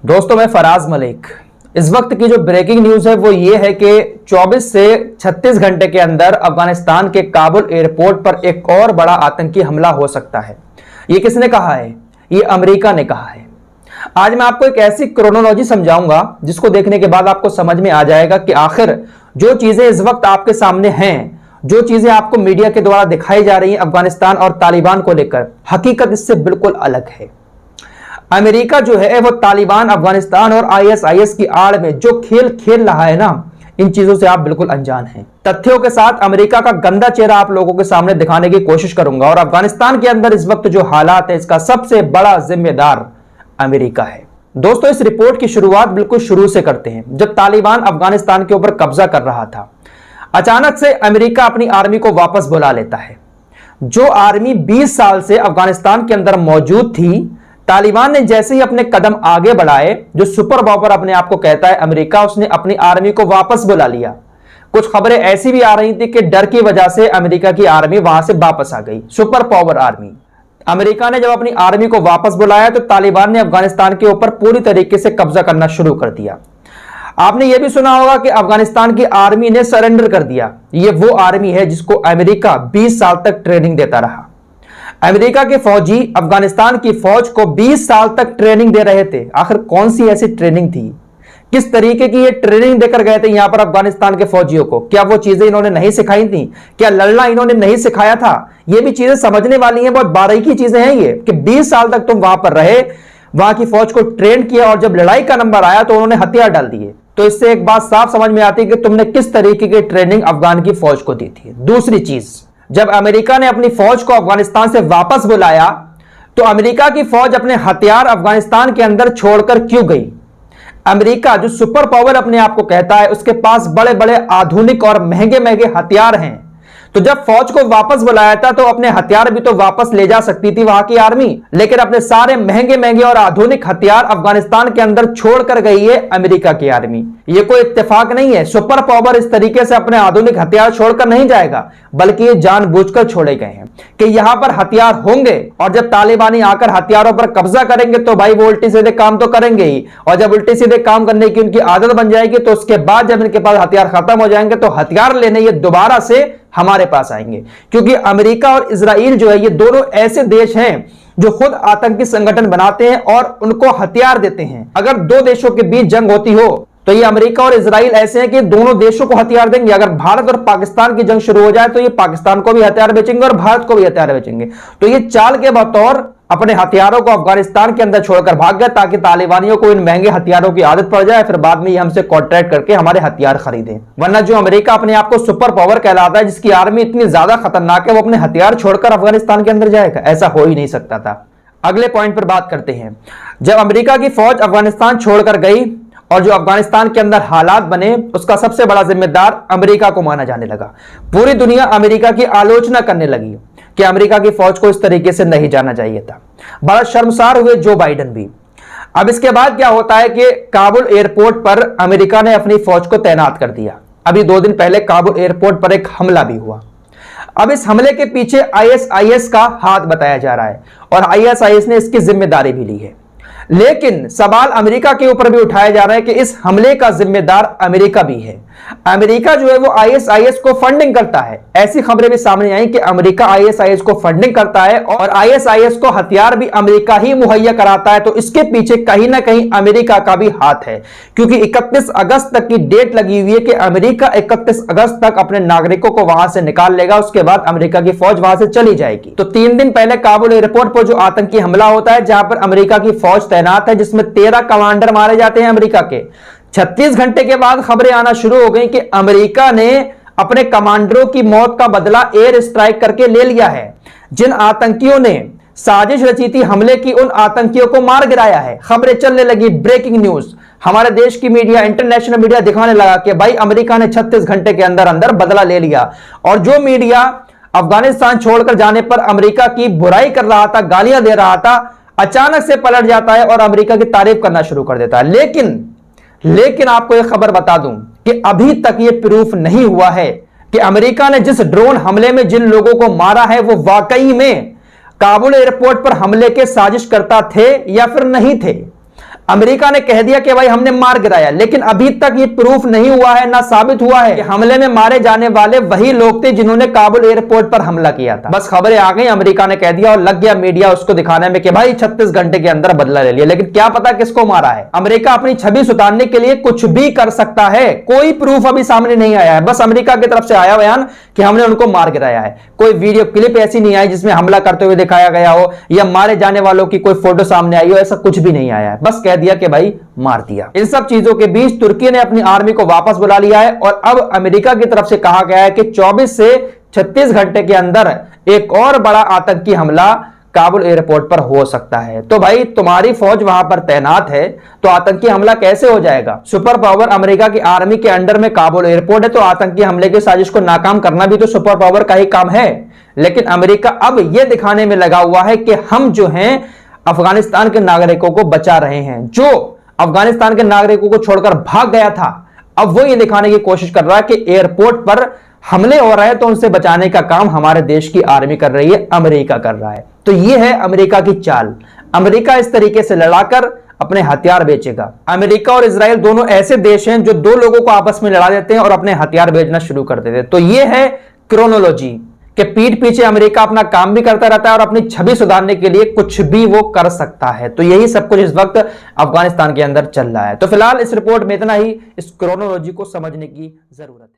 दोस्तों, मैं फराज मलिक। इस वक्त की जो ब्रेकिंग न्यूज है वो ये है कि 24 से 36 घंटे के अंदर अफगानिस्तान के काबुल एयरपोर्ट पर एक और बड़ा आतंकी हमला हो सकता है। ये किसने कहा है? ये अमेरिका ने कहा है। आज मैं आपको एक ऐसी क्रोनोलॉजी समझाऊंगा जिसको देखने के बाद आपको समझ में आ जाएगा कि आखिर जो चीजें इस वक्त आपके सामने हैं, जो चीजें आपको मीडिया के द्वारा दिखाई जा रही हैं अफगानिस्तान और तालिबान को लेकर, हकीकत इससे बिल्कुल अलग है। अमेरिका जो है वो तालिबान, अफगानिस्तान और आईएसआईएस की आड़ में जो खेल खेल रहा है ना, इन चीजों से आप बिल्कुल अनजान हैं। तथ्यों के साथ अमेरिका का गंदा चेहरा आप लोगों के सामने दिखाने की कोशिश करूंगा और अफगानिस्तान के अंदर इस वक्त जो हालात है इसका सबसे बड़ा जिम्मेदार अमेरिका है। दोस्तों, इस रिपोर्ट की शुरुआत बिल्कुल शुरू से करते हैं। जब तालिबान अफगानिस्तान के ऊपर कब्जा कर रहा था, अचानक से अमेरिका अपनी आर्मी को वापस बुला लेता है। जो आर्मी 20 साल से अफगानिस्तान के अंदर मौजूद थी, तालिबान ने जैसे ही अपने कदम आगे बढ़ाए, जो सुपर पावर अपने आप को कहता है अमेरिका, उसने अपनी आर्मी को वापस बुला लिया। कुछ खबरें ऐसी भी आ रही थी कि डर की वजह से अमेरिका की आर्मी वहां से वापस आ गई, सुपर पावर आर्मी। अमेरिका ने जब अपनी आर्मी को वापस बुलाया तो तालिबान ने अफगानिस्तान के ऊपर पूरी तरीके से कब्जा करना शुरू कर दिया। आपने यह भी सुना होगा कि अफगानिस्तान की आर्मी ने सरेंडर कर दिया। यह वो आर्मी है जिसको अमेरिका 20 साल तक ट्रेनिंग देता रहा। अमेरिका के फौजी अफगानिस्तान की फौज को 20 साल तक ट्रेनिंग दे रहे थे। आखिर कौन सी ऐसी ट्रेनिंग थी? किस तरीके की ये ट्रेनिंग देकर गए थे यहां पर अफगानिस्तान के फौजियों को? क्या वो चीजें इन्होंने नहीं सिखाई थी? क्या लड़ना इन्होंने नहीं सिखाया था? ये भी चीजें समझने वाली हैं, बहुत बारीकी चीजें हैं ये, कि 20 साल तक तुम वहां पर रहे, वहां की फौज को ट्रेन किया और जब लड़ाई का नंबर आया तो उन्होंने हथियार डाल दिए। तो इससे एक बात साफ समझ में आती है कि तुमने किस तरीके की ट्रेनिंग अफगान की फौज को दी थी। दूसरी चीज, जब अमेरिका ने अपनी फौज को अफगानिस्तान से वापस बुलाया तो अमेरिका की फौज अपने हथियार अफगानिस्तान के अंदर छोड़कर क्यों गई? अमेरिका जो सुपर पावर अपने आप को कहता है, उसके पास बड़े बड़े आधुनिक और महंगे महंगे हथियार हैं। तो जब फौज को वापस बुलाया था तो अपने हथियार भी तो वापस ले जा सकती थी वहां की आर्मी, लेकिन अपने सारे महंगे महंगे और आधुनिक हथियार अफगानिस्तान के अंदर छोड़कर गई है अमेरिका की आर्मी। ये कोई इत्तेफाक नहीं है। सुपर पावर इस तरीके से अपने आधुनिक हथियार छोड़कर नहीं जाएगा, बल्कि ये जानबूझकर छोड़े गए हैं कि यहां पर हथियार होंगे और जब तालिबानी आकर हथियारों पर कब्जा करेंगे तो भाई वो उल्टे सीधे काम तो करेंगे ही, और जब उल्टे सीधे काम करने की उनकी आदत बन जाएगी तो उसके बाद जब इनके पास हथियार खत्म हो जाएंगे तो हथियार लेने ये दोबारा से हमारे पास आएंगे। क्योंकि अमेरिका और इजराइल जो है, ये दोनों ऐसे देश हैं जो खुद आतंकी संगठन बनाते हैं और उनको हथियार देते हैं। अगर दो देशों के बीच जंग होती हो तो ये अमेरिका और इजराइल ऐसे हैं कि दोनों देशों को हथियार देंगे। अगर भारत और पाकिस्तान की जंग शुरू हो जाए तो ये पाकिस्तान को भी हथियार बेचेंगे और भारत को भी हथियार बेचेंगे। तो ये चाल के बतौर अपने हथियारों को अफगानिस्तान के अंदर छोड़कर भाग गए ताकि तालिबानियों को इन महंगे हथियारों की आदत पड़ जाए, फिर बाद में ये हमसे कॉन्ट्रैक्ट करके हमारे हथियार खरीदें। वरना जो अमेरिका अपने आप को सुपर पावर कहलाता है, जिसकी आर्मी इतनी ज्यादा खतरनाक है, वो अपने हथियार छोड़कर अफगानिस्तान के अंदर जाएगा? ऐसा हो ही नहीं सकता था। अगले पॉइंट पर बात करते हैं। जब अमेरिका की फौज अफगानिस्तान छोड़कर गई और जो अफगानिस्तान के अंदर हालात बने, उसका सबसे बड़ा जिम्मेदार अमेरिका को माना जाने लगा। पूरी दुनिया अमेरिका की आलोचना करने लगी कि अमेरिका की फौज को इस तरीके से नहीं जाना चाहिए था। बड़ा शर्मसार हुए जो बाइडन भी। अब इसके बाद क्या होता है कि काबुल एयरपोर्ट पर अमेरिका ने अपनी फौज को तैनात कर दिया। अभी 2 दिन पहले काबुल एयरपोर्ट पर एक हमला भी हुआ। अब इस हमले के पीछे आईएसआईएस का हाथ बताया जा रहा है और आईएसआईएस ने इसकी जिम्मेदारी भी ली है। लेकिन सवाल अमेरिका के ऊपर भी उठाया जा रहा है कि इस हमले का जिम्मेदार अमेरिका भी है। अमेरिका जो है वो आईएसआईएस को फंडिंग करता है। ऐसी खबरें भी सामने आई कि अमेरिका आईएसआईएस को फंडिंग करता है और आईएसआईएस को हथियार भी अमेरिका ही मुहैया कराता है। तो इसके पीछे कहीं ना कहीं अमेरिका का भी हाथ है, क्योंकि 31 अगस्त तक की डेट लगी हुई है कि अमेरिका 31 अगस्त तक अपने नागरिकों को वहां से निकाल लेगा। उसके बाद अमेरिका की फौज वहां से चली जाएगी। तो 3 दिन पहले काबुल एयरपोर्ट पर जो आतंकी हमला होता है, जहां पर अमेरिका की फौज तैनात है, जिसमें 13 कमांडर मारे जाते हैं अमेरिका के। 36 घंटे के बाद खबरें आना शुरू हो गई कि अमेरिका ने अपने कमांडरों की मौत का बदला एयर स्ट्राइक करके ले लिया है। जिन आतंकियों ने साजिश रची थी हमले की, उन आतंकियों को मार गिराया है। खबरें चलने लगी, ब्रेकिंग न्यूज। हमारे देश की मीडिया, इंटरनेशनल मीडिया दिखाने लगा कि भाई अमेरिका ने 36 घंटे के अंदर अंदर बदला ले लिया। और जो मीडिया अफगानिस्तान छोड़कर जाने पर अमेरिका की बुराई कर रहा था, गालियां दे रहा था, अचानक से पलट जाता है और अमेरिका की तारीफ करना शुरू कर देता है। लेकिन आपको यह खबर बता दूं कि अभी तक यह प्रूफ नहीं हुआ है कि अमेरिका ने जिस ड्रोन हमले में जिन लोगों को मारा है वो वाकई में काबुल एयरपोर्ट पर हमले के साजिश करता थे या फिर नहीं थे। अमेरिका ने कह दिया कि भाई हमने मार गिराया, लेकिन अभी तक ये प्रूफ नहीं हुआ है, ना साबित हुआ है कि हमले में मारे जाने वाले वही लोग थे जिन्होंने काबुल एयरपोर्ट पर हमला किया था। बस खबरें आ गई, अमेरिका ने कह दिया और लग गया मीडिया उसको दिखाने में कि भाई 36 घंटे के अंदर बदला ले लिया। लेकिन क्या पता किसको मारा है। अमेरिका अपनी छवि सुधारने के लिए कुछ भी कर सकता है। कोई प्रूफ अभी सामने नहीं आया है, बस अमेरिका की तरफ से आया बयान कि हमने उनको मार गिराया है। कोई वीडियो क्लिप ऐसी नहीं आई जिसमें हमला करते हुए दिखाया गया हो या मारे जाने वालों की कोई फोटो सामने आई हो, ऐसा कुछ भी नहीं आया है। बस कह दिया कि भाई मार दिया। इन सब चीजों के बीच तुर्की ने अपनी आर्मी को वापस बुला लिया है और अब अमेरिका की तरफ से कहा गया है कि 24 से 36 घंटे के अंदर एक और बड़ा आतंकी हमला काबुल एयरपोर्ट पर हो सकता है। तो भाई तुम्हारी फौज वहां पर तैनात है तो आतंकी हमला कैसे हो जाएगा। सुपर पावर अमेरिका की आर्मी के अंडर में काबुल एयरपोर्ट है तो आतंकी हमले की साजिश को नाकाम करना भी तो सुपर पावर का ही काम है। लेकिन अमेरिका अब यह दिखाने में लगा हुआ है कि हम जो हैं अफगानिस्तान के नागरिकों को बचा रहे हैं। जो अफगानिस्तान के नागरिकों को छोड़कर भाग गया था, अब वो ये दिखाने की कोशिश कर रहा है कि एयरपोर्ट पर हमले हो रहे हैं तो उनसे बचाने का काम हमारे देश की आर्मी कर रही है, अमेरिका कर रहा है। तो ये है अमेरिका की चाल। अमेरिका इस तरीके से लड़ाकर अपने हथियार बेचेगा। अमेरिका और इजराइल दोनों ऐसे देश हैं जो दो लोगों को आपस में लड़ा देते हैं और अपने हथियार बेचना शुरू कर देते हैं। तो ये है क्रोनोलॉजी कि पीठ पीछे अमेरिका अपना काम भी करता रहता है और अपनी छवि सुधारने के लिए कुछ भी वो कर सकता है। तो यही सब कुछ इस वक्त अफगानिस्तान के अंदर चल रहा है। तो फिलहाल इस रिपोर्ट में इतना ही। इस क्रोनोलॉजी को समझने की जरूरत है।